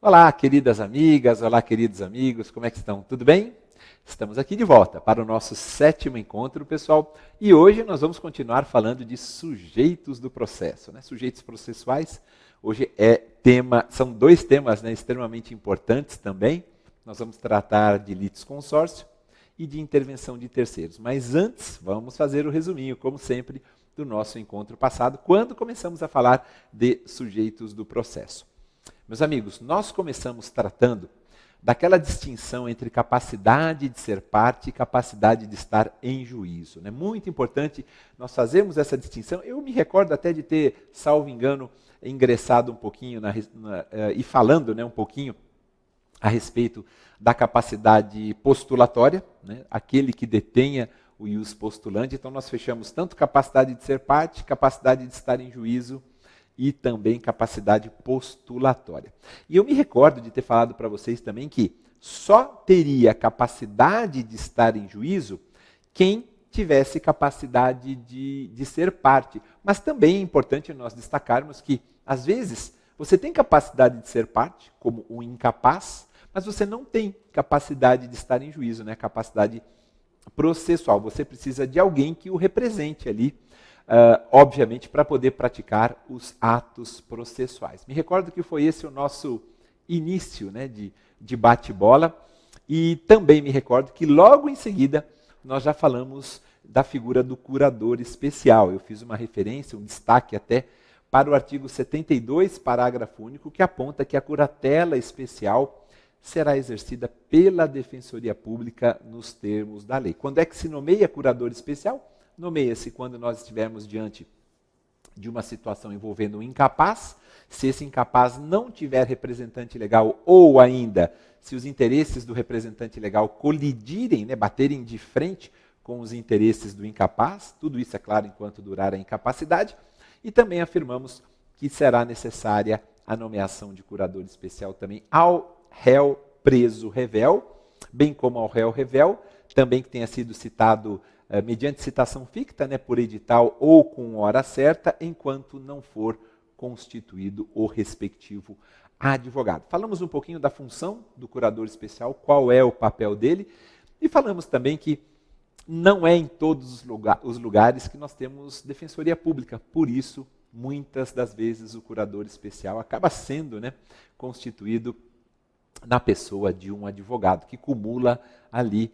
Olá, queridas amigas, olá, queridos amigos, como é que estão? Tudo bem? Estamos aqui de volta para o nosso 7º encontro, pessoal, e hoje nós vamos continuar falando de sujeitos do processo, né? Sujeitos processuais. Hoje são dois temas, né, extremamente importantes também. Nós vamos tratar de litisconsórcio e de intervenção de terceiros. Mas antes, vamos fazer o resuminho, como sempre, do nosso encontro passado, quando começamos a falar de sujeitos do processo. Meus amigos, nós começamos tratando daquela distinção entre capacidade de ser parte e capacidade de estar em juízo. É muito importante nós fazermos essa distinção. Eu me recordo até de ter, salvo engano, ingressado um pouquinho e falando, né, um pouquinho a respeito da capacidade postulatória, né, aquele que detenha o ius postulante. Então nós fechamos tanto capacidade de ser parte, capacidade de estar em juízo, e também capacidade postulatória. E eu me recordo de ter falado para vocês também que só teria capacidade de estar em juízo quem tivesse capacidade de ser parte. Mas também é importante nós destacarmos que, às vezes, você tem capacidade de ser parte, como um incapaz, mas você não tem capacidade de estar em juízo, né? Capacidade processual. Você precisa de alguém que o represente ali, obviamente, para poder praticar os atos processuais. Me recordo que foi esse o nosso início, né, de bate-bola, e também me recordo que logo em seguida nós já falamos da figura do curador especial. Eu fiz uma referência, um destaque até para o artigo 72, parágrafo único, que aponta que a curatela especial será exercida pela Defensoria Pública nos termos da lei. Quando é que se nomeia curador especial? Nomeia-se quando nós estivermos diante de uma situação envolvendo um incapaz. Se esse incapaz não tiver representante legal, ou ainda se os interesses do representante legal colidirem, né, baterem de frente com os interesses do incapaz, tudo isso, é claro, enquanto durar a incapacidade. E também afirmamos que será necessária a nomeação de curador especial também ao réu preso revel, bem como ao réu revel, também que tenha sido citado mediante citação ficta, né, por edital ou com hora certa, enquanto não for constituído o respectivo advogado. Falamos um pouquinho da função do curador especial, qual é o papel dele, e falamos também que não é em todos os lugares que nós temos defensoria pública. Por isso, muitas das vezes o curador especial acaba sendo, né, constituído na pessoa de um advogado, que cumula ali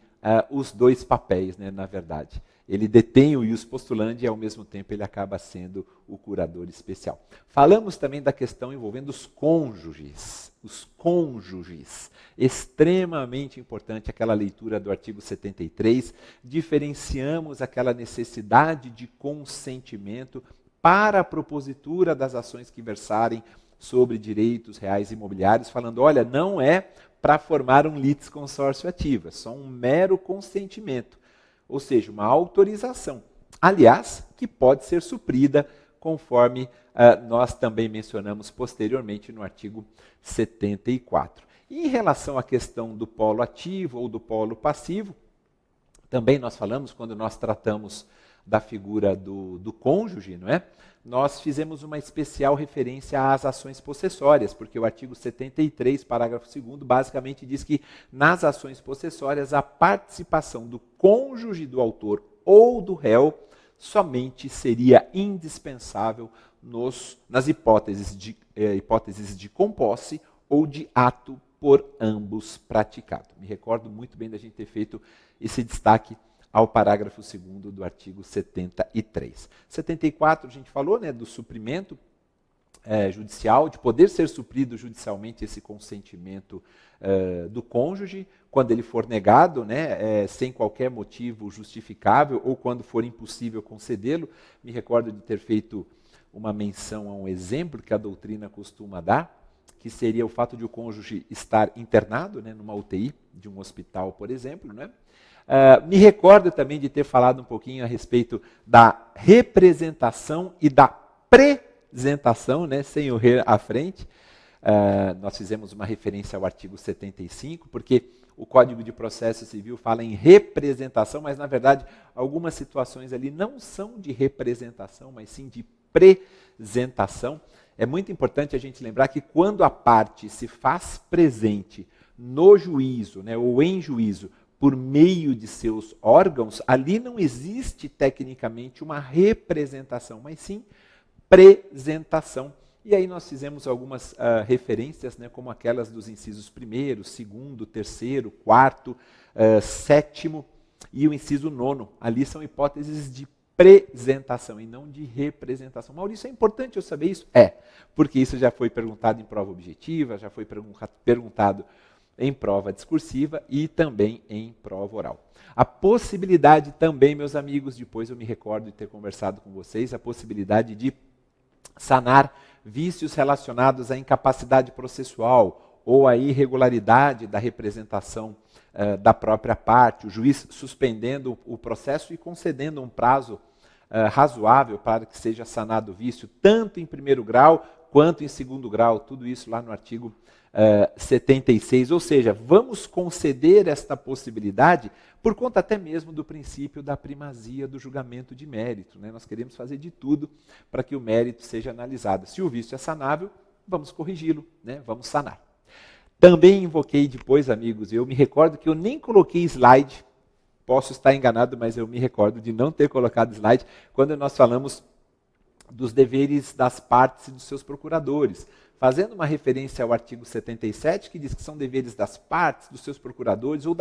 os dois papéis, né, na verdade. Ele detém o ius postulandi e, ao mesmo tempo, ele acaba sendo o curador especial. Falamos também da questão envolvendo os cônjuges. Os cônjuges. Extremamente importante aquela leitura do artigo 73. Diferenciamos aquela necessidade de consentimento para a propositura das ações que versarem sobre direitos reais imobiliários, falando, olha, não é para formar um litisconsórcio ativo, é só um mero consentimento, ou seja, uma autorização. Aliás, que pode ser suprida, conforme nós também mencionamos posteriormente no artigo 74. E em relação à questão do polo ativo ou do polo passivo, também nós falamos, quando nós tratamos da figura do cônjuge, não é? Nós fizemos uma especial referência às ações possessórias, porque o artigo 73, parágrafo 2º, basicamente diz que nas ações possessórias a participação do cônjuge do autor ou do réu somente seria indispensável nas hipóteses de composse ou de ato por ambos praticado. Me recordo muito bem da gente ter feito esse destaque ao parágrafo 2º do artigo 73. 74, a gente falou, né, do suprimento judicial, de poder ser suprido judicialmente esse consentimento do cônjuge, quando ele for negado, né, sem qualquer motivo justificável, ou quando for impossível concedê-lo. Me recordo de ter feito uma menção a um exemplo que a doutrina costuma dar, que seria o fato de o cônjuge estar internado, né, numa UTI de um hospital, por exemplo, né? Me recordo também de ter falado um pouquinho a respeito da representação e da presentação, né, sem o re à frente. Nós fizemos uma referência ao artigo 75, porque o Código de Processo Civil fala em representação, mas, na verdade, algumas situações ali não são de representação, mas sim de presentação. é muito importante a gente lembrar que quando a parte se faz presente no juízo, né, ou em juízo, por meio de seus órgãos, ali não existe tecnicamente uma representação, mas sim presentação. E aí nós fizemos algumas referências, né, como aquelas dos incisos 1º, 2º, 3º, 4º, 7º e o inciso 9º. Ali são hipóteses de apresentação e não de representação. Maurício, é importante eu saber isso? É, porque isso já foi perguntado em prova objetiva, já foi perguntado em prova discursiva e também em prova oral. A possibilidade também, meus amigos, depois eu me recordo de ter conversado com vocês, a possibilidade de sanar vícios relacionados à incapacidade processual ou à irregularidade da representação da própria parte, o juiz suspendendo o processo e concedendo um prazo razoável para que seja sanado o vício, tanto em 1º grau quanto em 2º grau, tudo isso lá no artigo 76, ou seja, vamos conceder esta possibilidade por conta até mesmo do princípio da primazia do julgamento de mérito, né? Nós queremos fazer de tudo para que o mérito seja analisado. Se o vício é sanável, vamos corrigi-lo, né? Vamos sanar. Também invoquei depois, amigos, eu me recordo que eu nem coloquei slide, posso estar enganado, mas eu me recordo de não ter colocado slide, quando nós falamos dos deveres das partes e dos seus procuradores, fazendo uma referência ao artigo 77, que diz que são deveres das partes, dos seus procuradores, ou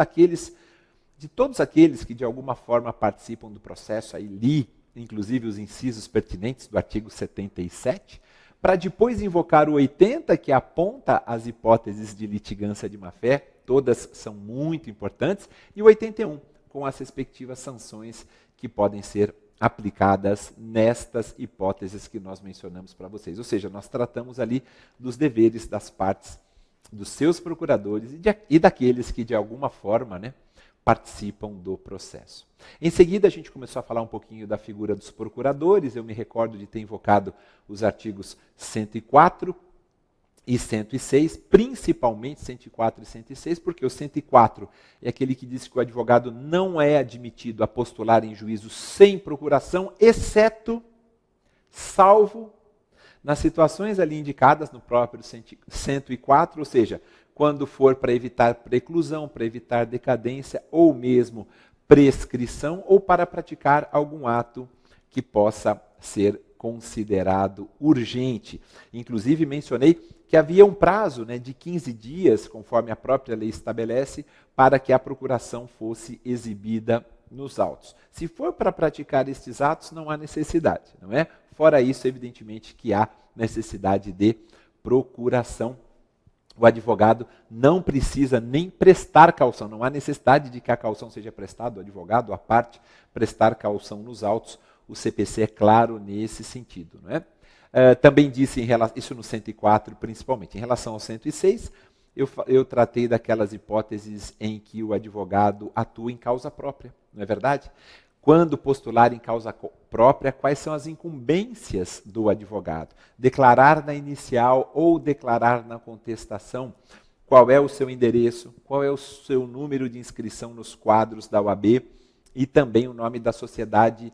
de todos aqueles que de alguma forma participam do processo, aí li, inclusive, os incisos pertinentes do artigo 77, para depois invocar o 80, que aponta as hipóteses de litigância de má-fé, todas são muito importantes, e o 81, com as respectivas sanções que podem ser aplicadas nestas hipóteses que nós mencionamos para vocês. Ou seja, nós tratamos ali dos deveres das partes, dos seus procuradores e daqueles que de alguma forma, né, participam do processo. Em seguida, a gente começou a falar um pouquinho da figura dos procuradores. Eu me recordo de ter invocado os artigos 104 e 106, principalmente 104 e 106, porque o 104 é aquele que diz que o advogado não é admitido a postular em juízo sem procuração, exceto, salvo, nas situações ali indicadas no próprio 104, ou seja, quando for para evitar preclusão, para evitar decadência, ou mesmo prescrição, ou para praticar algum ato que possa ser considerado urgente. Inclusive, mencionei que havia um prazo, né, de 15 dias, conforme a própria lei estabelece, para que a procuração fosse exibida nos autos. Se for para praticar estes atos, não há necessidade, não é? Fora isso, evidentemente, que há necessidade de procuração. O advogado não precisa nem prestar caução, não há necessidade de que a caução seja prestada, o advogado, a parte, prestar caução nos autos. O CPC é claro nesse sentido, não é? Também disse, isso no 104 principalmente, em relação ao 106, eu tratei daquelas hipóteses em que o advogado atua em causa própria, não é verdade? Quando postular em causa própria, quais são as incumbências do advogado? Declarar na inicial ou declarar na contestação qual é o seu endereço, qual é o seu número de inscrição nos quadros da OAB e também o nome da sociedade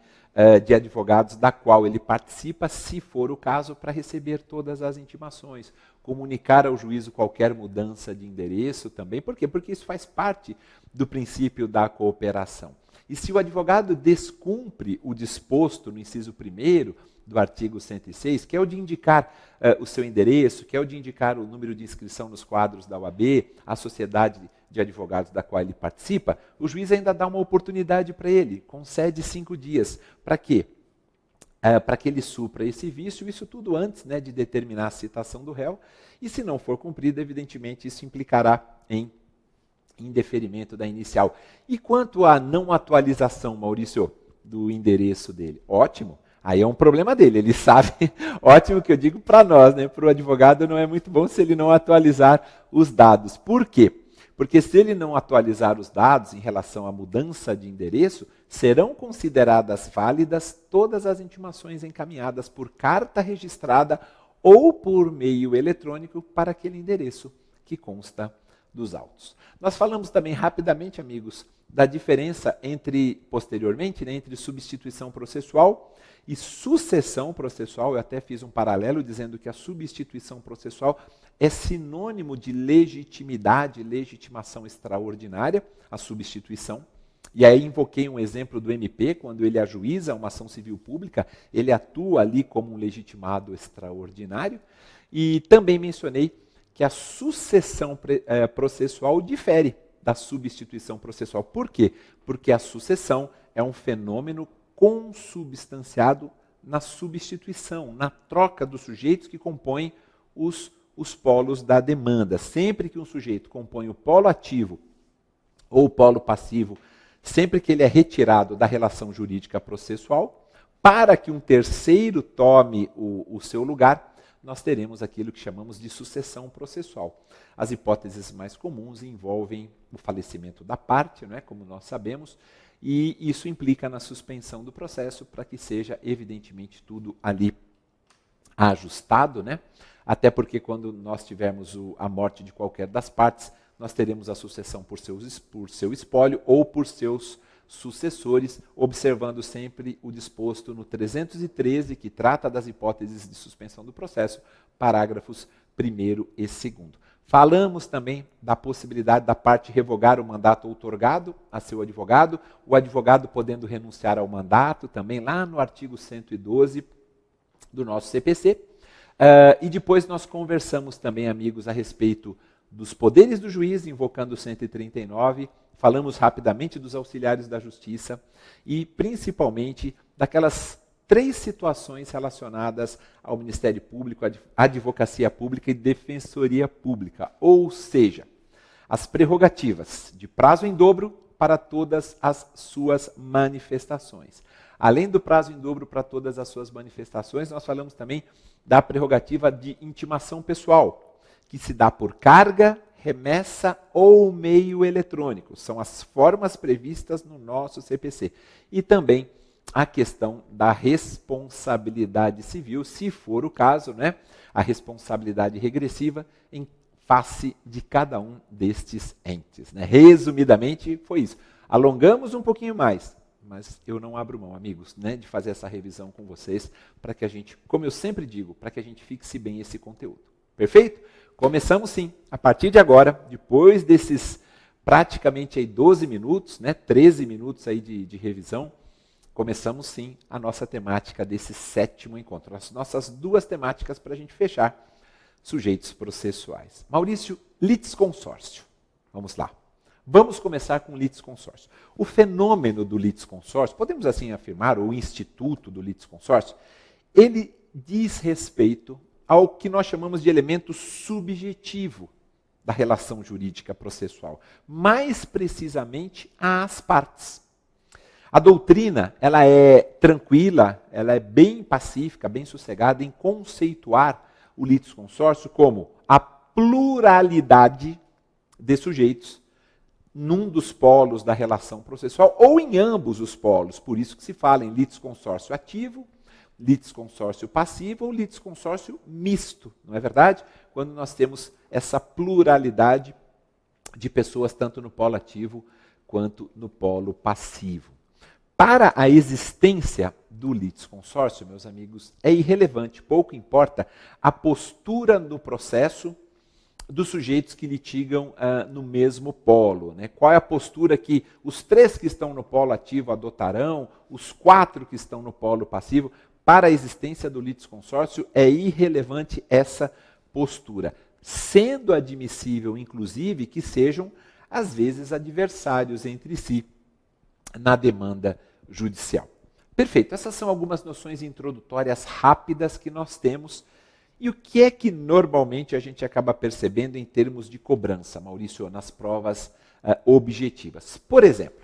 de advogados da qual ele participa, se for o caso, para receber todas as intimações. Comunicar ao juízo qualquer mudança de endereço também. Por quê? Porque isso faz parte do princípio da cooperação. E se o advogado descumpre o disposto no inciso 1º do artigo 106, que é o de indicar o seu endereço, que é o de indicar o número de inscrição nos quadros da OAB, a sociedade de advogados da qual ele participa, o juiz ainda dá uma oportunidade para ele, concede 5 dias. Para quê? Para que ele supra esse vício, isso tudo antes, né, de determinar a citação do réu, e se não for cumprido, evidentemente, isso implicará em indeferimento da inicial. E quanto à não atualização, Maurício, do endereço dele? Ótimo, aí é um problema dele, ele sabe, ótimo que eu digo para nós, né? Para o advogado não é muito bom se ele não atualizar os dados. Por quê? Porque se ele não atualizar os dados em relação à mudança de endereço, serão consideradas válidas todas as intimações encaminhadas por carta registrada ou por meio eletrônico para aquele endereço que consta dos autos. Nós falamos também rapidamente, amigos, da diferença posteriormente, né, entre substituição processual e sucessão processual. Eu até fiz um paralelo dizendo que a substituição processual é sinônimo de legitimidade, legitimação extraordinária, a substituição. E aí invoquei um exemplo do MP, quando ele ajuiza uma ação civil pública, ele atua ali como um legitimado extraordinário. E também mencionei que a sucessão processual difere da substituição processual. Por quê? Porque a sucessão é um fenômeno consubstanciado na substituição, na troca dos sujeitos que compõem os polos da demanda. Sempre que um sujeito compõe o polo ativo ou o polo passivo, sempre que ele é retirado da relação jurídica processual, para que um terceiro tome o seu lugar, nós teremos aquilo que chamamos de sucessão processual. As hipóteses mais comuns envolvem o falecimento da parte, não é? Como nós sabemos, e isso implica na suspensão do processo para que seja, evidentemente, tudo ali ajustado, né? Até porque quando nós tivermos a morte de qualquer das partes, nós teremos a sucessão por seu espólio ou por seus sucessores, observando sempre o disposto no 313, que trata das hipóteses de suspensão do processo, parágrafos 1º e 2º. Falamos também da possibilidade da parte revogar o mandato outorgado a seu advogado, o advogado podendo renunciar ao mandato, também lá no artigo 112 do nosso CPC. E depois nós conversamos também, amigos, a respeito dos poderes do juiz, invocando o 139, falamos rapidamente dos auxiliares da justiça e principalmente daquelas 3 situações relacionadas ao Ministério Público, Advocacia Pública e Defensoria Pública, ou seja, as prerrogativas de prazo em dobro para todas as suas manifestações. Além do prazo em dobro para todas as suas manifestações, nós falamos também da prerrogativa de intimação pessoal, que se dá por carga, remessa ou meio eletrônico. São as formas previstas no nosso CPC. E também a questão da responsabilidade civil, se for o caso, né? A responsabilidade regressiva em face de cada um destes entes, né? Resumidamente, foi isso. Alongamos um pouquinho mais, mas eu não abro mão, amigos, né, de fazer essa revisão com vocês, para que a gente, como eu sempre digo, para que a gente fixe bem esse conteúdo. Perfeito? Começamos sim, a partir de agora, depois desses praticamente aí 12 minutos, né, 13 minutos aí de revisão, começamos sim a nossa temática desse 7º encontro. As nossas 2 temáticas para a gente fechar, sujeitos processuais. Maurício, litisconsórcio. Vamos lá. Vamos começar com o litisconsórcio. O fenômeno do litisconsórcio, podemos assim afirmar, ou o instituto do litisconsórcio, ele diz respeito ao que nós chamamos de elemento subjetivo da relação jurídica processual, mais precisamente às partes. A doutrina, ela é tranquila, ela é bem pacífica, bem sossegada em conceituar o litisconsórcio como a pluralidade de sujeitos num dos polos da relação processual ou em ambos os polos. Por isso que se fala em litisconsórcio ativo, litisconsórcio passivo ou litisconsórcio misto, não é verdade? Quando nós temos essa pluralidade de pessoas tanto no polo ativo quanto no polo passivo. Para a existência do litisconsórcio, meus amigos, é irrelevante, pouco importa a postura no processo dos sujeitos que litigam no mesmo polo, né? Qual é a postura que os 3 que estão no polo ativo adotarão, os 4 que estão no polo passivo. Para a existência do litisconsórcio é irrelevante essa postura, sendo admissível, inclusive, que sejam, às vezes, adversários entre si na demanda judicial. Perfeito, essas são algumas noções introdutórias rápidas que nós temos. E o que é que normalmente a gente acaba percebendo em termos de cobrança, Maurício, nas provas objetivas? Por exemplo,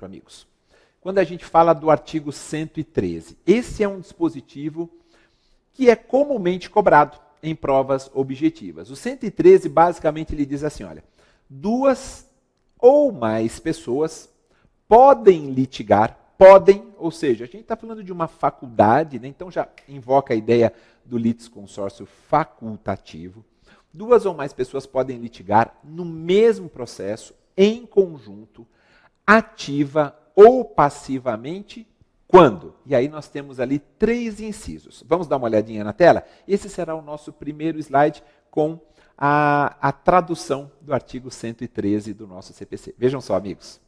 amigos, quando a gente fala do artigo 113, esse é um dispositivo que é comumente cobrado em provas objetivas. O 113 basicamente ele diz assim, olha, 2 ou mais pessoas podem litigar, ou seja, a gente está falando de uma faculdade, né? Então já invoca a ideia do litisconsórcio facultativo. duas ou mais pessoas podem litigar no mesmo processo, em conjunto, ativa ou passivamente, quando? E aí nós temos ali 3 incisos. Vamos dar uma olhadinha na tela? Esse será o nosso primeiro slide com a tradução do artigo 113 do nosso CPC. Vejam só, amigos.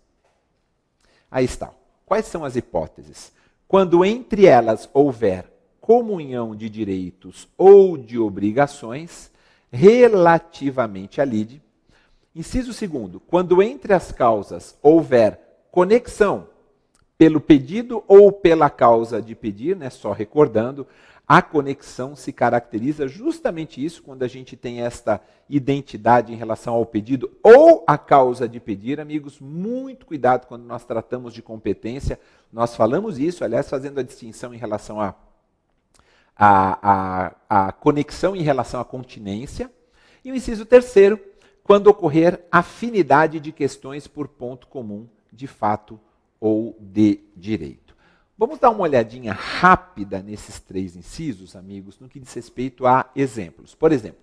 Aí está. Quais são as hipóteses? Quando entre elas houver comunhão de direitos ou de obrigações relativamente à lide. Inciso 2º, quando entre as causas houver conexão pelo pedido ou pela causa de pedir, né, só recordando, a conexão se caracteriza justamente isso, quando a gente tem esta identidade em relação ao pedido ou à causa de pedir. Amigos, muito cuidado quando nós tratamos de competência. Nós falamos isso, aliás, fazendo a distinção em relação à conexão em relação à continência. E o inciso 3º, quando ocorrer afinidade de questões por ponto comum de fato ou de direito. Vamos dar uma olhadinha rápida nesses 3 incisos, amigos, no que diz respeito a exemplos. Por exemplo,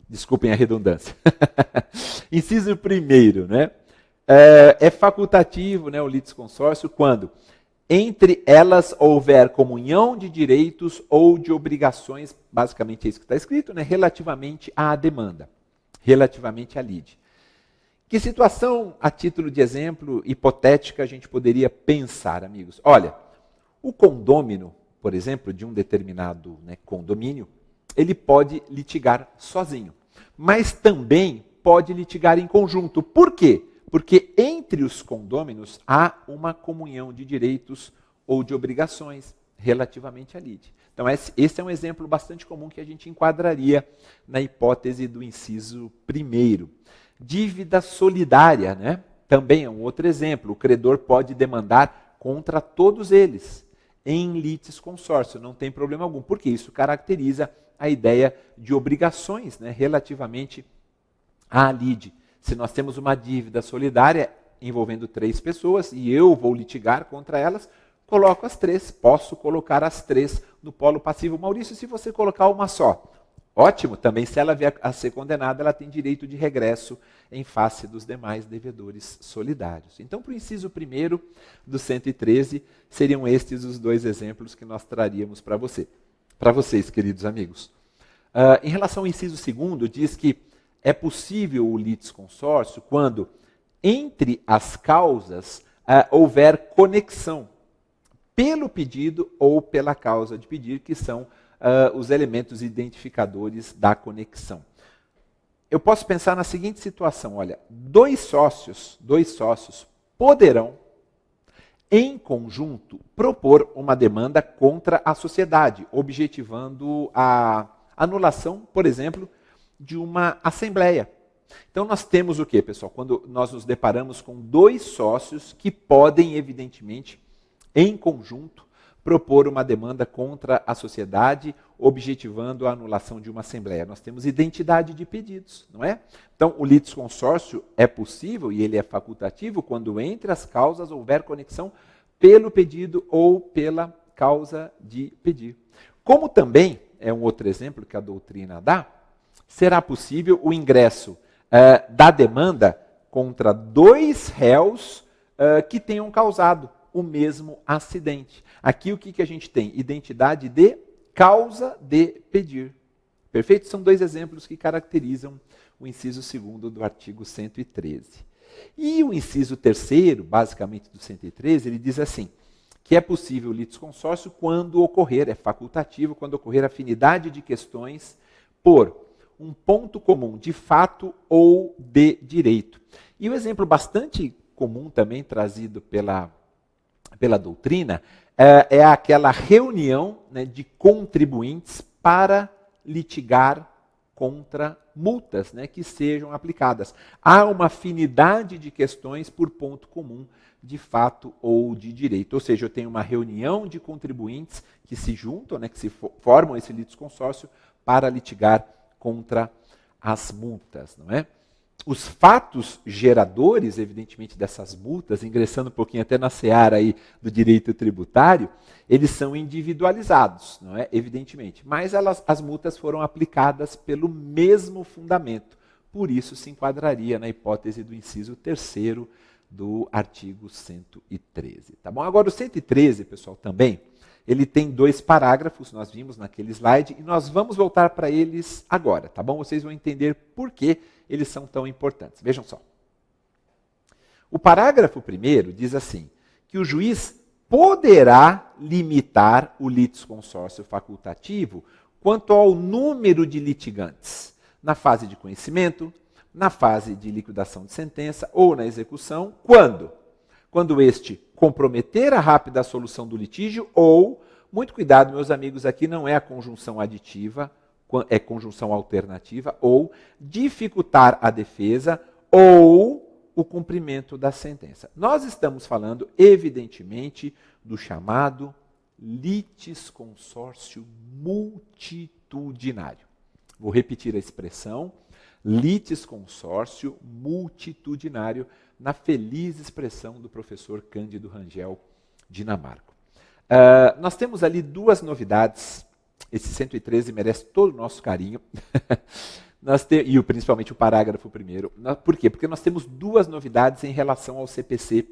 desculpem a redundância. Inciso 1º, né? É facultativo, né, o litisconsórcio quando entre elas houver comunhão de direitos ou de obrigações, basicamente é isso que está escrito, né, relativamente à demanda, relativamente à lide. Que situação, a título de exemplo, hipotética, a gente poderia pensar, amigos? Olha, o condômino, por exemplo, de um determinado, né, condomínio, ele pode litigar sozinho, mas também pode litigar em conjunto. Por quê? Porque entre os condôminos há uma comunhão de direitos ou de obrigações relativamente à lide. Então esse é um exemplo bastante comum que a gente enquadraria na hipótese do inciso 1º. Dívida solidária, né? Também é um outro exemplo. O credor pode demandar contra todos eles em litisconsórcio, não tem problema algum, porque isso caracteriza a ideia de obrigações, né, relativamente à lide. Se nós temos uma dívida solidária envolvendo 3 pessoas e eu vou litigar contra elas, coloco as 3, posso colocar as 3 no polo passivo. Maurício, se você colocar uma só, ótimo, também se ela vier a ser condenada, ela tem direito de regresso em face dos demais devedores solidários. Então, para o inciso 1º do 113, seriam estes os 2 exemplos que nós traríamos para vocês, queridos amigos. Em relação ao inciso 2º, diz que é possível o litisconsórcio quando entre as causas houver conexão pelo pedido ou pela causa de pedir, que são os elementos identificadores da conexão. Eu posso pensar na seguinte situação, olha, 2 sócios poderão, em conjunto, propor uma demanda contra a sociedade, objetivando a anulação, por exemplo, de uma assembleia. Então nós temos o quê, pessoal? Quando nós nos deparamos com 2 sócios que podem, evidentemente, em conjunto, propor uma demanda contra a sociedade, objetivando a anulação de uma assembleia. Nós temos identidade de pedidos, não é? Então, o litisconsórcio é possível e ele é facultativo quando entre as causas houver conexão pelo pedido ou pela causa de pedir. Como também, é um outro exemplo que a doutrina dá, será possível o ingresso da demanda contra 2 réus que tenham causado o mesmo acidente. Aqui o que a gente tem? Identidade de causa de pedir. Perfeito? São 2 exemplos que caracterizam o inciso 2º do artigo 113. E o inciso 3º, basicamente do 113, ele diz assim, que é possível o litisconsórcio quando ocorrer, é facultativo, quando ocorrer afinidade de questões por um ponto comum de fato ou de direito. E o exemplo bastante comum também trazido pela doutrina é aquela reunião, né, de contribuintes para litigar contra multas, né, que sejam aplicadas. Há uma afinidade de questões por ponto comum de fato ou de direito. Ou seja, eu tenho uma reunião de contribuintes que se juntam, né, que se formam esse litisconsórcio para litigar contra as multas, não é? os fatos geradores, evidentemente, dessas multas, ingressando um pouquinho até na seara aí do direito tributário, eles são individualizados, não é? Evidentemente. Mas as multas foram aplicadas pelo mesmo fundamento. Por isso se enquadraria na hipótese do inciso 3º do artigo 113. Tá bom? Agora, o 113, pessoal, também, ele tem 2 parágrafos, nós vimos naquele slide, e nós vamos voltar para eles agora, tá bom? Vocês vão entender por que eles são tão importantes. Vejam só. O parágrafo 1º diz assim, que o juiz poderá limitar o litisconsórcio facultativo quanto ao número de litigantes na fase de conhecimento, na fase de liquidação de sentença ou na execução, quando? Quando este comprometer a rápida solução do litígio ou, muito cuidado, meus amigos, aqui não é a conjunção aditiva, é conjunção alternativa, ou dificultar a defesa ou o cumprimento da sentença. Nós estamos falando, evidentemente, do chamado litisconsórcio multitudinário. Vou repetir a expressão, litisconsórcio multitudinário, na feliz expressão do professor Cândido Rangel Dinamarco. Nós temos ali 2 novidades, esse 113 merece todo o nosso carinho, e principalmente o parágrafo 1º. Por quê? Porque nós temos 2 novidades em relação ao CPC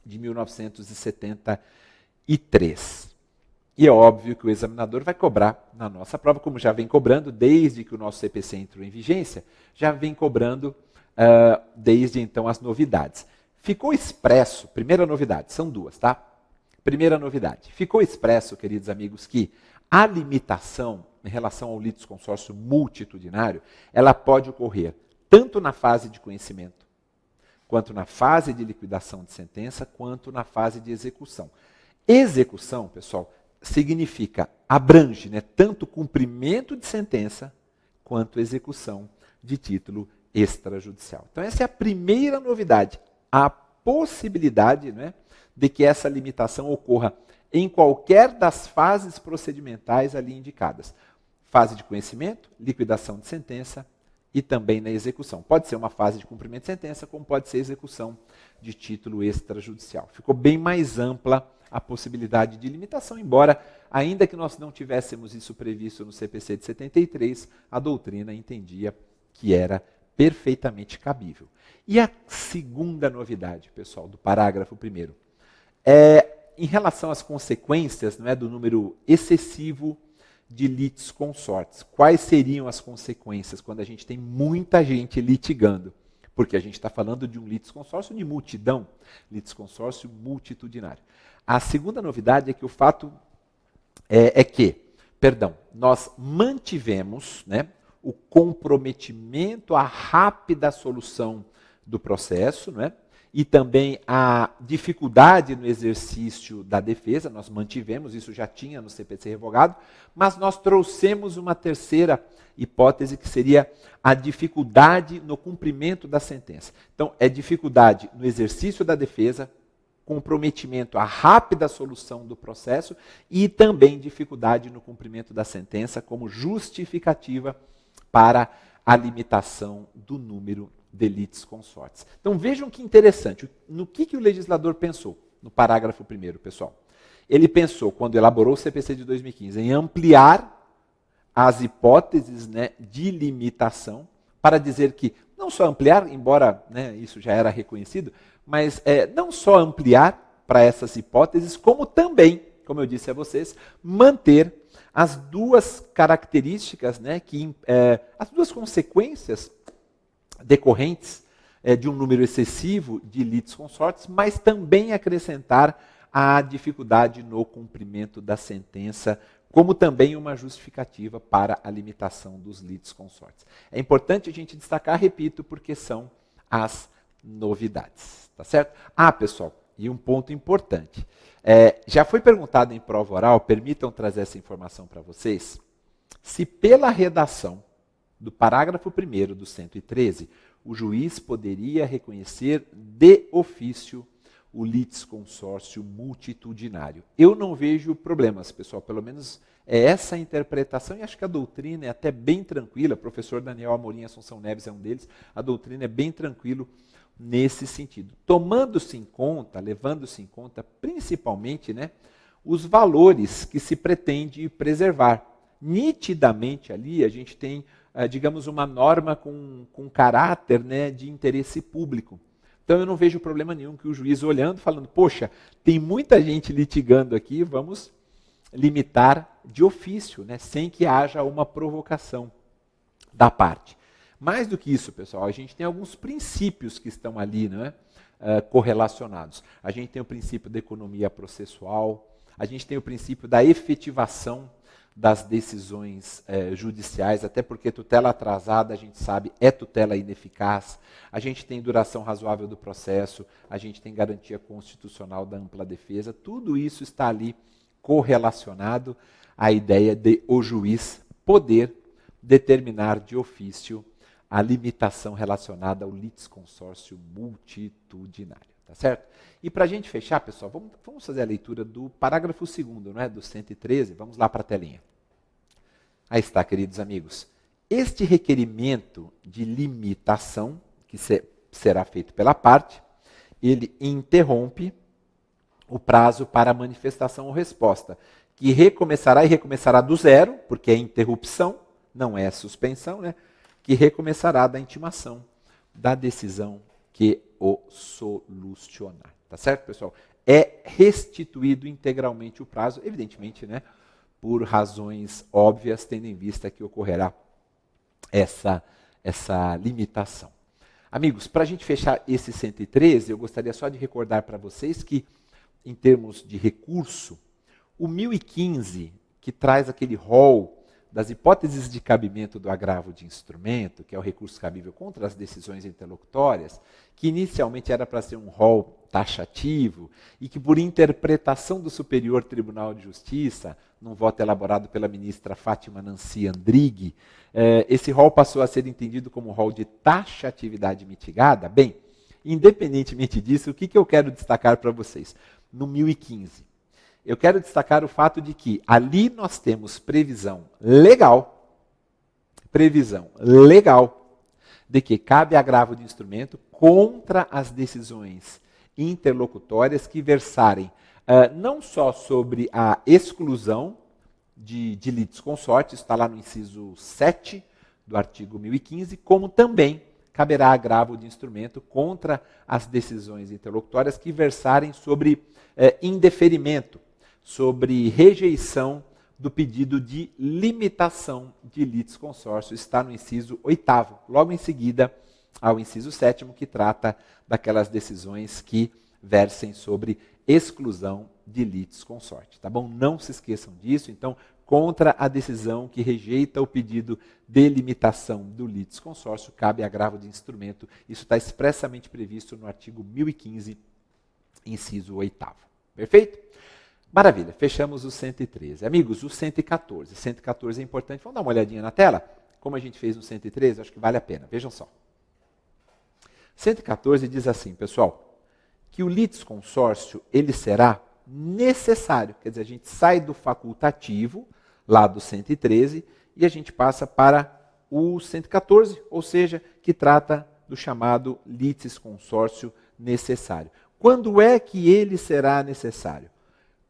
de 1973. E é óbvio que o examinador vai cobrar na nossa prova, como já vem cobrando desde que o nosso CPC entrou em vigência, já vem cobrando desde então as novidades. Ficou expresso, primeira novidade, são 2, tá? Primeira novidade, ficou expresso, queridos amigos, que a limitação em relação ao litisconsórcio multitudinário, ela pode ocorrer tanto na fase de conhecimento, quanto na fase de liquidação de sentença, quanto na fase de execução. Execução, pessoal, significa, abrange, né, tanto cumprimento de sentença, quanto execução de título extrajudicial. Então essa é a primeira novidade, a possibilidade, né, de que essa limitação ocorra em qualquer das fases procedimentais ali indicadas. Fase de conhecimento, liquidação de sentença e também na execução. Pode ser uma fase de cumprimento de sentença, como pode ser execução de título extrajudicial. Ficou bem mais ampla a possibilidade de limitação, embora, ainda que nós não tivéssemos isso previsto no CPC de 73, a doutrina entendia que era perfeitamente cabível. E a segunda novidade, pessoal, do parágrafo 1º, em relação às consequências, não é, do número excessivo de litisconsortes. Quais seriam as consequências quando a gente tem muita gente litigando? Porque a gente está falando de um litisconsórcio de multidão, litisconsórcio multitudinário. A segunda novidade é que o fato nós mantivemos, né, o comprometimento à rápida solução do processo, né, e também a dificuldade no exercício da defesa, nós mantivemos, isso já tinha no CPC revogado, mas nós trouxemos uma terceira hipótese que seria a dificuldade no cumprimento da sentença. Então, é dificuldade no exercício da defesa, comprometimento à rápida solução do processo e também dificuldade no cumprimento da sentença como justificativa para a limitação do número de litisconsortes. Então vejam que interessante, no que o legislador pensou no parágrafo 1º, pessoal? Ele pensou, quando elaborou o CPC de 2015, em ampliar as hipóteses, né, de limitação, para dizer que, não só ampliar, embora, né, isso já era reconhecido, mas não só ampliar para essas hipóteses, como também, como eu disse a vocês, manter as 2 características, né, as 2 consequências decorrentes de um número excessivo de litisconsortes, mas também acrescentar a dificuldade no cumprimento da sentença, como também uma justificativa para a limitação dos litisconsortes. É importante a gente destacar, repito, porque são as novidades, tá certo? Pessoal, e um ponto importante. Já foi perguntado em prova oral, permitam trazer essa informação para vocês, se pela redação do parágrafo 1º do 113, o juiz poderia reconhecer de ofício o litisconsórcio multitudinário. Eu não vejo problemas, pessoal, pelo menos é essa interpretação, e acho que a doutrina é até bem tranquila, o professor Daniel Amorim Assunção Neves é um deles, a doutrina é bem tranquilo nesse sentido. Tomando-se em conta, levando-se em conta principalmente, né, os valores que se pretende preservar. Nitidamente ali a gente tem, digamos, uma norma com caráter, né, de interesse público. Então eu não vejo problema nenhum que o juiz olhando, falando, poxa, tem muita gente litigando aqui, vamos limitar de ofício, né, sem que haja uma provocação da parte. Mais do que isso, pessoal, a gente tem alguns princípios que estão ali, né, correlacionados. A gente tem o princípio da economia processual, a gente tem o princípio da efetivação das decisões judiciais, até porque tutela atrasada, a gente sabe, é tutela ineficaz. A gente tem duração razoável do processo, a gente tem garantia constitucional da ampla defesa. Tudo isso está ali correlacionado à ideia de o juiz poder determinar de ofício a limitação relacionada ao litisconsórcio multitudinário. Tá certo? E para a gente fechar, pessoal, vamos fazer a leitura do parágrafo 2º, não é? Do 113. Vamos lá para a telinha. Aí está, queridos amigos. Este requerimento de limitação, que será feito pela parte, ele interrompe o prazo para manifestação ou resposta, que recomeçará do zero, porque é interrupção, não é suspensão, né? Que recomeçará da intimação da decisão que o solucionar. Tá certo, pessoal? É restituído integralmente o prazo, evidentemente, né, por razões óbvias, tendo em vista que ocorrerá essa limitação. Amigos, para a gente fechar esse 113, eu gostaria só de recordar para vocês que, em termos de recurso, o 1015, que traz aquele rol das hipóteses de cabimento do agravo de instrumento, que é o recurso cabível contra as decisões interlocutórias, que inicialmente era para ser um rol taxativo e que, por interpretação do Superior Tribunal de Justiça, num voto elaborado pela ministra Fátima Nancy Andrighi, esse rol passou a ser entendido como rol de taxatividade mitigada. Bem, independentemente disso, o que eu quero destacar para vocês? No 1015, eu quero destacar o fato de que ali nós temos previsão legal de que cabe agravo de instrumento contra as decisões interlocutórias que versarem não só sobre a exclusão de litisconsorte, isso está lá no inciso 7 do artigo 1015, como também caberá agravo de instrumento contra as decisões interlocutórias que versarem sobre indeferimento, sobre rejeição do pedido de limitação de litisconsórcio, está no inciso 8º, logo em seguida ao inciso 7º, que trata daquelas decisões que versem sobre exclusão de litisconsorte, tá bom? Não se esqueçam disso. Então, contra a decisão que rejeita o pedido de limitação do litisconsórcio, cabe agravo de instrumento. Isso está expressamente previsto no artigo 1015, inciso 8º. Perfeito? Maravilha, fechamos o 113. Amigos, o 114. 114 é importante. Vamos dar uma olhadinha na tela? Como a gente fez no 113, acho que vale a pena. Vejam só. 114 diz assim, pessoal, que o litisconsórcio ele será necessário. Quer dizer, a gente sai do facultativo, lá do 113, e a gente passa para o 114, ou seja, que trata do chamado litisconsórcio necessário. Quando é que ele será necessário?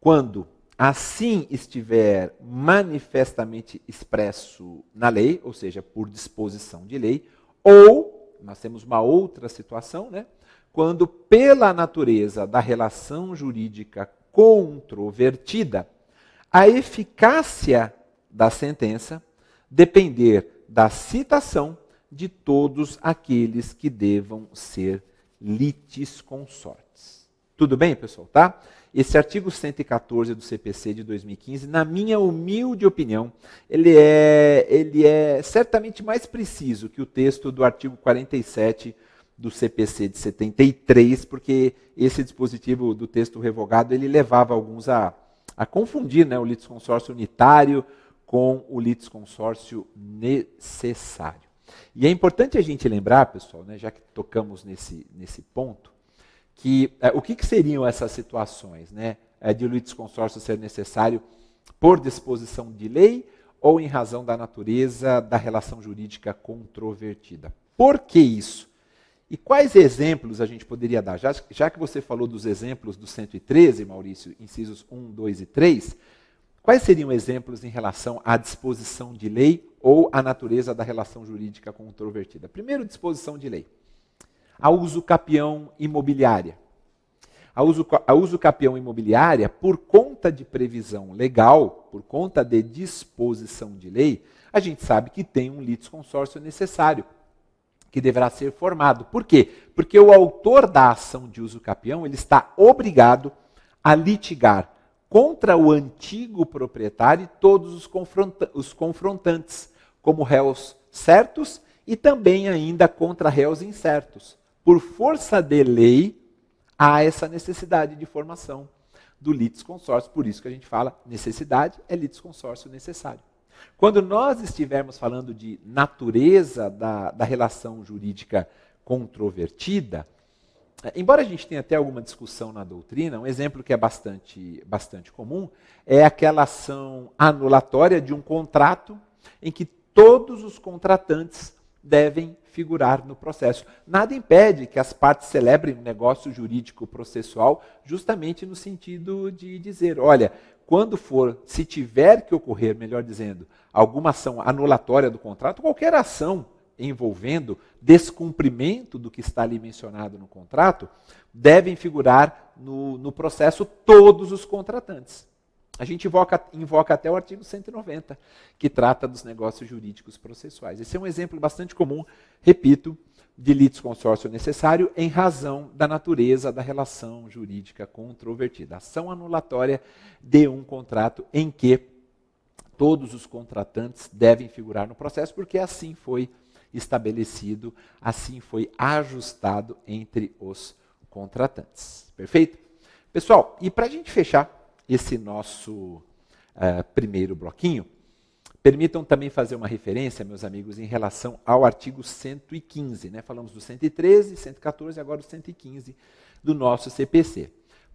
Quando assim estiver manifestamente expresso na lei, ou seja, por disposição de lei, ou, nós temos uma outra situação, né? Quando pela natureza da relação jurídica controvertida, a eficácia da sentença depender da citação de todos aqueles que devam ser litisconsortes. Tudo bem, pessoal? Tá? Esse artigo 114 do CPC de 2015, na minha humilde opinião, ele é certamente mais preciso que o texto do artigo 47 do CPC de 73, porque esse dispositivo do texto revogado, ele levava alguns a confundir, né, o litisconsórcio unitário com o litisconsórcio necessário. E é importante a gente lembrar, pessoal, né, já que tocamos nesse ponto, que o que seriam essas situações, né, de o litisconsórcio ser necessário por disposição de lei ou em razão da natureza da relação jurídica controvertida. Por que isso? E quais exemplos a gente poderia dar? Já que você falou dos exemplos do 113, Maurício, incisos 1, 2 e 3, quais seriam exemplos em relação à disposição de lei ou à natureza da relação jurídica controvertida? Primeiro, disposição de lei. A uso capião imobiliária. A uso capião imobiliária, por conta de previsão legal, por conta de disposição de lei, a gente sabe que tem um litisconsórcio necessário, que deverá ser formado. Por quê? Porque o autor da ação de uso capião ele está obrigado a litigar contra o antigo proprietário e todos os confrontantes, como réus certos e também ainda contra réus incertos. Por força de lei, há essa necessidade de formação do litisconsórcio. Por isso que a gente fala necessidade é litisconsórcio necessário. Quando nós estivermos falando de natureza da relação jurídica controvertida, embora a gente tenha até alguma discussão na doutrina, um exemplo que é bastante comum é aquela ação anulatória de um contrato em que todos os contratantes devem figurar no processo. Nada impede que as partes celebrem um negócio jurídico processual justamente no sentido de dizer, olha, se tiver que ocorrer, melhor dizendo, alguma ação anulatória do contrato, qualquer ação envolvendo descumprimento do que está ali mencionado no contrato, devem figurar no processo todos os contratantes. A gente invoca até o artigo 190, que trata dos negócios jurídicos processuais. Esse é um exemplo bastante comum, repito, de litisconsórcio necessário em razão da natureza da relação jurídica controvertida. Ação anulatória de um contrato em que todos os contratantes devem figurar no processo, porque assim foi estabelecido, assim foi ajustado entre os contratantes. Perfeito? Pessoal, e para a gente fechar esse nosso primeiro bloquinho, permitam também fazer uma referência, meus amigos, em relação ao artigo 115. Né? Falamos do 113, 114 e agora o 115 do nosso CPC.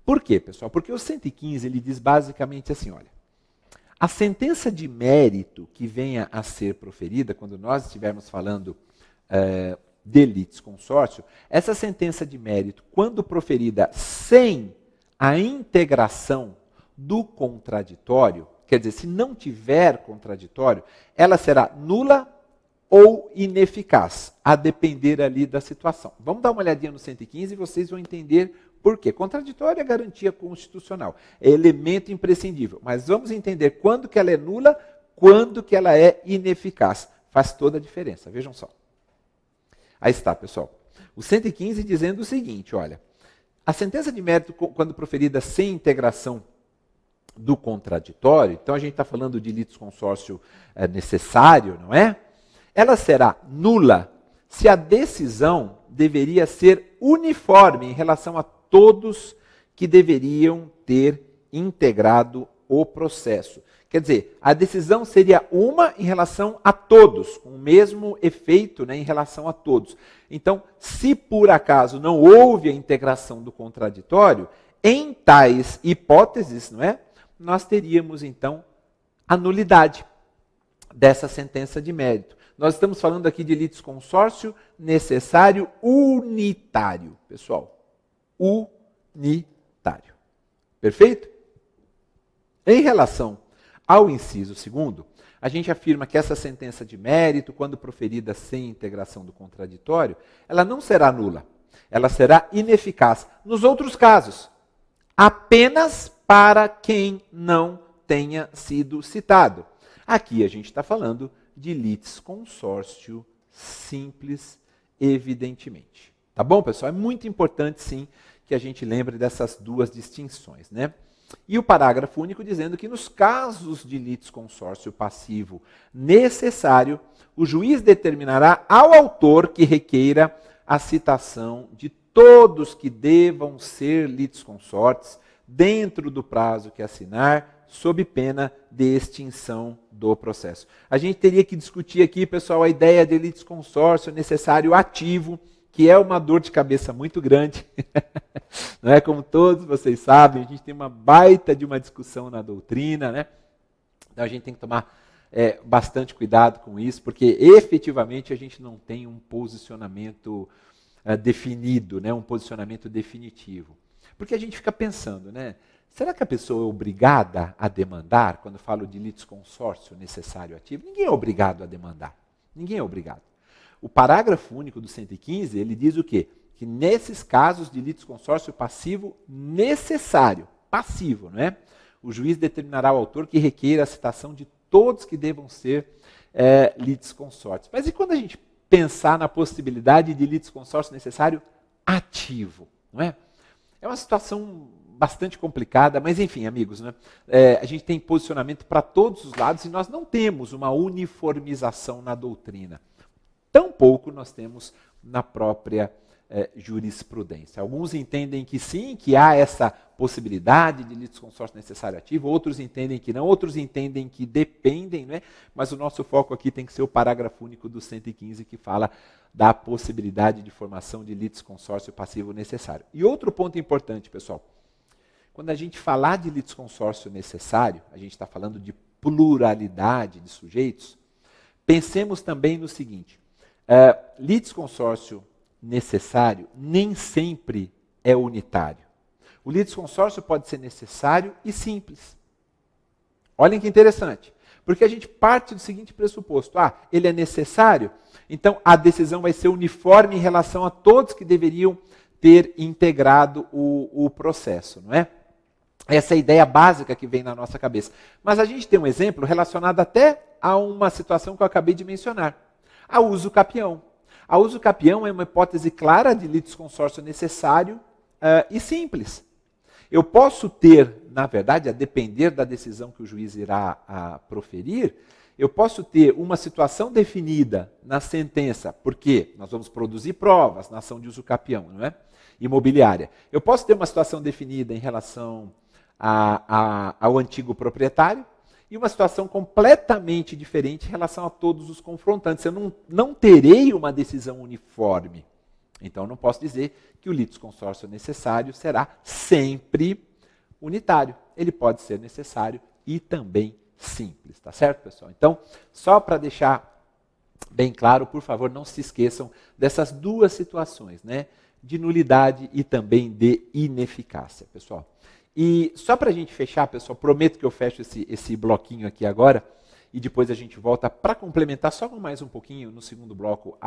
Por quê, pessoal? Porque o 115 ele diz basicamente assim, olha, a sentença de mérito que venha a ser proferida, quando nós estivermos falando de litisconsórcio, essa sentença de mérito, quando proferida sem a integração do contraditório, quer dizer, se não tiver contraditório, ela será nula ou ineficaz, a depender ali da situação. Vamos dar uma olhadinha no 115 e vocês vão entender por quê. Contraditório é garantia constitucional, é elemento imprescindível, mas vamos entender quando que ela é nula, quando que ela é ineficaz. Faz toda a diferença, vejam só. Aí está, pessoal. O 115 dizendo o seguinte, olha, a sentença de mérito, quando proferida sem integração do contraditório, então a gente está falando de litisconsórcio necessário, não é? Ela será nula se a decisão deveria ser uniforme em relação a todos que deveriam ter integrado o processo. Quer dizer, a decisão seria uma em relação a todos, com o mesmo efeito, né, em relação a todos. Então, se por acaso não houve a integração do contraditório, em tais hipóteses, não é? Nós teríamos, então, a nulidade dessa sentença de mérito. Nós estamos falando aqui de litisconsórcio necessário unitário, pessoal. Unitário. Perfeito? Em relação ao inciso 2º, a gente afirma que essa sentença de mérito, quando proferida sem integração do contraditório, ela não será nula, ela será ineficaz. Nos outros casos, apenas para quem não tenha sido citado. Aqui a gente está falando de litisconsórcio simples, evidentemente. Tá bom, pessoal? É muito importante, sim, que a gente lembre dessas duas distinções, né? E o parágrafo único dizendo que nos casos de litisconsórcio passivo necessário, o juiz determinará ao autor que requeira a citação de todos que devam ser litisconsortes dentro do prazo que assinar, sob pena de extinção do processo. A gente teria que discutir aqui, pessoal, a ideia de litisconsórcio necessário ativo, que é uma dor de cabeça muito grande. Não é? Como todos vocês sabem, a gente tem uma baita de uma discussão na doutrina, né? Então a gente tem que tomar bastante cuidado com isso, porque efetivamente a gente não tem um posicionamento definido, né, um posicionamento definitivo. Porque a gente fica pensando, né, será que a pessoa é obrigada a demandar, quando eu falo de litisconsórcio necessário ativo? Ninguém é obrigado a demandar, ninguém é obrigado. O parágrafo único do 115, ele diz o quê? Que nesses casos de litisconsórcio passivo necessário, passivo, não é? O juiz determinará ao autor que requeira a citação de todos que devam ser litisconsórcios. Mas e quando a gente pensar na possibilidade de litisconsórcio necessário ativo, não é? É uma situação bastante complicada, mas enfim, amigos, né? A gente tem posicionamento para todos os lados e nós não temos uma uniformização na doutrina. Tampouco nós temos na própria jurisprudência. Alguns entendem que sim, que há essa possibilidade de litisconsórcio necessário ativo, outros entendem que não, outros entendem que dependem, né? Mas o nosso foco aqui tem que ser o parágrafo único do 115, que fala da possibilidade de formação de litisconsórcio passivo necessário. E outro ponto importante, pessoal, quando a gente falar de litisconsórcio necessário, a gente está falando de pluralidade de sujeitos, pensemos também no seguinte, litisconsórcio necessário nem sempre é unitário. O litisconsórcio pode ser necessário e simples. Olhem que interessante, porque a gente parte do seguinte pressuposto, ele é necessário, então a decisão vai ser uniforme em relação a todos que deveriam ter integrado o processo, não é? Essa é a ideia básica que vem na nossa cabeça. Mas a gente tem um exemplo relacionado até a uma situação que eu acabei de mencionar, a uso capião. A uso capião é uma hipótese clara de litisconsórcio necessário e simples. Eu posso ter, na verdade, a depender da decisão que o juiz irá proferir, eu posso ter uma situação definida na sentença, porque nós vamos produzir provas na ação de uso capião, não é? Imobiliária. Eu posso ter uma situação definida em relação ao antigo proprietário, e uma situação completamente diferente em relação a todos os confrontantes. Eu não terei uma decisão uniforme. Então, não posso dizer que o litisconsórcio necessário será sempre unitário. Ele pode ser necessário e também simples, tá certo, pessoal? Então, só para deixar bem claro, por favor, não se esqueçam dessas duas situações, né? De nulidade e também de ineficácia, pessoal. E só para a gente fechar, pessoal, prometo que eu fecho esse bloquinho aqui agora e depois a gente volta para complementar só mais um pouquinho no segundo bloco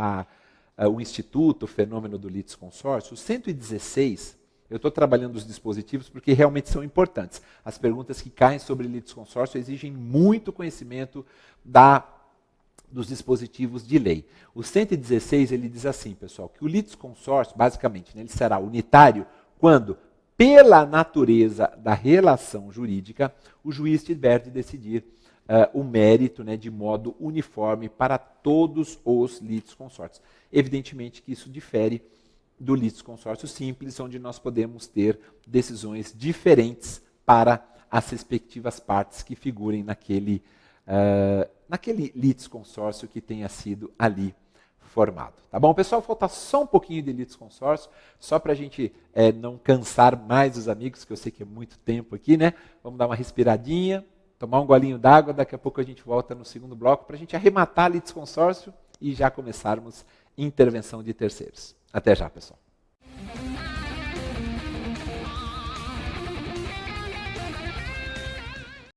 o Instituto, o fenômeno do litisconsórcio. O 116, eu estou trabalhando os dispositivos porque realmente são importantes. As perguntas que caem sobre litisconsórcio exigem muito conhecimento dos dispositivos de lei. O 116, ele diz assim, pessoal, que o litisconsórcio, basicamente, né, ele será unitário quando, pela natureza da relação jurídica, o juiz tiver de decidir o mérito, né, de modo uniforme para todos os litisconsórcios. Evidentemente que isso difere do litisconsórcio simples, onde nós podemos ter decisões diferentes para as respectivas partes que figurem naquele litisconsórcio que tenha sido ali formado. Tá bom, pessoal? Falta só um pouquinho de litisconsórcio, só para a gente não cansar mais os amigos, que eu sei que é muito tempo aqui, né? Vamos dar uma respiradinha, tomar um golinho d'água, daqui a pouco a gente volta no segundo bloco para a gente arrematar litisconsórcio e já começarmos intervenção de terceiros. Até já, pessoal.